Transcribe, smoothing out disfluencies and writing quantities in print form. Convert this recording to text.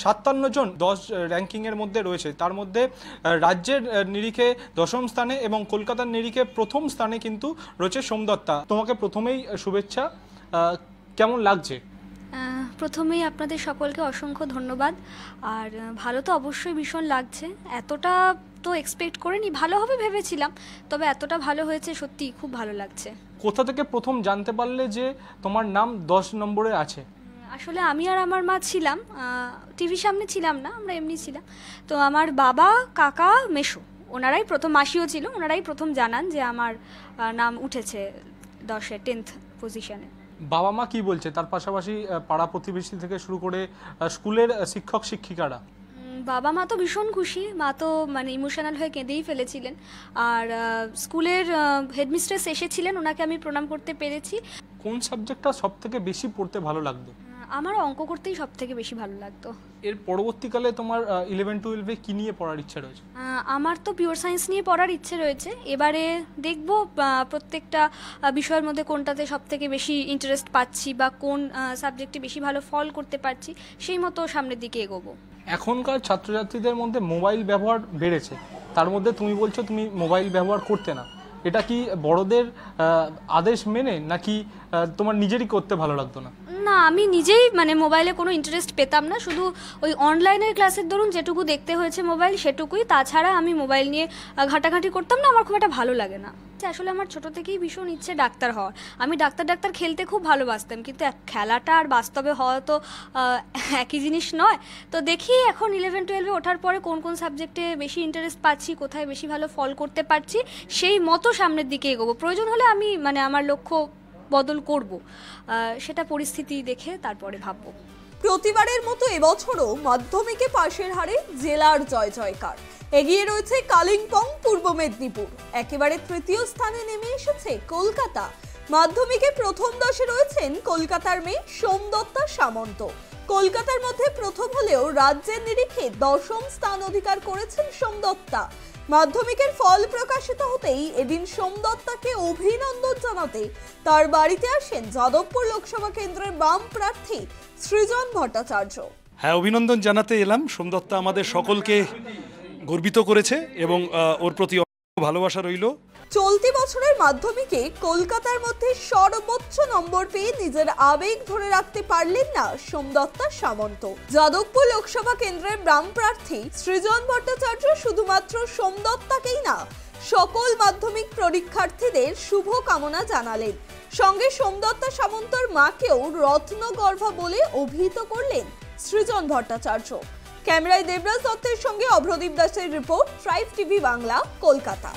57 জন 10 র্যাঙ্কিংয়ের মধ্যে রয়েছে, তার মধ্যে রাজ্যের নিরিখে 10ম স্থানে এবং কলকাতার নিরিখে 1ম স্থানে কিন্তু রয়েছে সোমদত্তা। তোমাকে প্রথমেই শুভেচ্ছা, কেমন লাগছে? প্রথমেই আপনাদের সকলকে অসংখ্য ধন্যবাদ। আর ভালো তো অবশ্যই ভীষণ লাগছে, এতটা তো এক্সপেক্ট করিনি, ভালো হবে ভেবেছিলাম, তবে এতটা ভালো হয়েছে সত্যি খুব ভালো লাগছে। কোথা থেকে প্রথম জানতে পারলে যে তোমার নাম 10 নম্বরে আছে? আসলে আমি আর আমার মা ছিলাম, টিভির সামনে ছিলাম না, আমরা এমনি ছিলাম। তো আমার বাবা, কাকা, মেশো, ওনারাই প্রথম, মাসিও ছিল, ওনারাই প্রথম জানান যে আমার নাম উঠেছে 10th পজিশনে। বাবা মা কি বলছে? তার পাশাপাশি পাড়া প্রতিবেশী থেকে শুরু করে স্কুলের শিক্ষক শিক্ষিকারা? বাবা মা তো ভীষণ খুশি, মা তো মানে ইমোশনাল হয়ে কেঁদেই ফেলেছিলেন। আর স্কুলের হেডমিস্ট্রেস এসেছিলেন, ওনাকে আমি প্রণাম করতে পেরেছি। কোন সাবজেক্টটা সব থেকে বেশি পড়তে ভালো লাগতো? আমার অঙ্ক করতেই সব থেকে বেশি ভালো লাগতো। এর পরবর্তীকালে তোমার 11-12-এ কি নিয়ে পড়ার ইচ্ছা রয়েছে? আমার তো পিওর সায়েন্স নিয়ে পড়ার ইচ্ছে রয়েছে। এবারে দেখব প্রত্যেকটা বিষয়ের মধ্যে কোনটাতে সব থেকে বেশি ইন্টারেস্ট পাচ্ছি বা কোন সাবজেক্টে বেশি ভালো ফল করতে পারছি, সেই মতো সামনের দিকে এগোবো। এখনকার ছাত্রছাত্রীদের মধ্যে মোবাইল ব্যবহার বেড়েছে, তার মধ্যে তুমি বলছো তুমি মোবাইল ব্যবহার করতে না, এটা কি বড়দের আদেশ মেনে নাকি তোমার নিজেরই করতে ভালো লাগতো না? না, আমি নিজেই মানে মোবাইলে কোনো ইন্টারেস্ট পেতাম না, শুধু ওই অনলাইনের ক্লাসের দরুন যেটুকু দেখতে হয়েছে মোবাইল সেটুকুই, তাছাড়া আমি মোবাইল নিয়ে ঘাটাঘাটি করতাম না, আমার খুব একটা ভালো লাগে না। আসলে আমার ছোট থেকেই ভীষণ ইচ্ছে ডাক্তার হওয়ার, আমি ডাক্তার খেলতে খুব ভালোবাসতাম, কিন্তু খেলাটা আর বাস্তবে হওয়া তো একই জিনিস নয়। তো দেখি এখন 11-12-এ ওঠার পরে কোন কোন সাবজেক্টে বেশি ইন্টারেস্ট পাচ্ছি, কোথায় বেশি ভালো ফল করতে পারছি, সেই মতো সামনের দিকে এগোবো। প্রয়োজন হলে আমি মানে আমার লক্ষ্য বদল করব, সেটা পরিস্থিতি দেখে তারপরে ভাববো। প্রতিবারের মতো এবছরও মাধ্যমিকে পাশের হারে জেলার জয় জয়কার। এগিয়ে রয়েছে কালিম্পং, পূর্ব মেদিনীপুর, একেবারে তৃতীয় স্থানে নেমে এসেছে কলকাতা। মাধ্যমিকে প্রথম 10-এ রয়েছেন কলকাতার মেয়ে সোমদত্তা সামন্ত। কলকাতার মধ্যে প্রথম হলেও রাজ্যের নিরিখে 10ম স্থান অধিকার করেছেন সোমদত্তা। মাধ্যমিকের ফল প্রকাশিত হতেই এদিন সোমদত্তাকে অভিনন্দন জানাতে তার বাড়িতে আসেন যাদবপুর লোকসভা কেন্দ্রের বাম প্রার্থী সৃজন ভট্টাচার্য। হ্যাঁ, অভিনন্দন জানাতে এলাম। সোমদত্তা আমাদের সকলকে গর্বিত করেছে এবং ওর প্রতি ভালোবাসা রইল। চলতি বছরের মাধ্যমিকে কলকাতার মধ্যে সর্বোচ্চ নম্বর পেয়ে নিজের আবেগ ধরে রাখতে পারলেন না সোমদত্তা সামন্ত। যাদবপুর লোকসভা কেন্দ্রের বাম প্রার্থী সৃজন ভট্টাচার্য শুধুমাত্র সোমদত্তাকেই না, সকল মাধ্যমিক পরীক্ষার্থীদের শুভ কামনা জানালেন। সঙ্গে সোমদত্তা সামন্তর মাকেও রত্নগর্ভা বলে অভিহিত করলেন সৃজন ভট্টাচার্য। ক্যামেরায় দেবরাজ দত্তের সঙ্গে অভ্রদীপ দাসের report, tribe TV Bangla, Kolkata.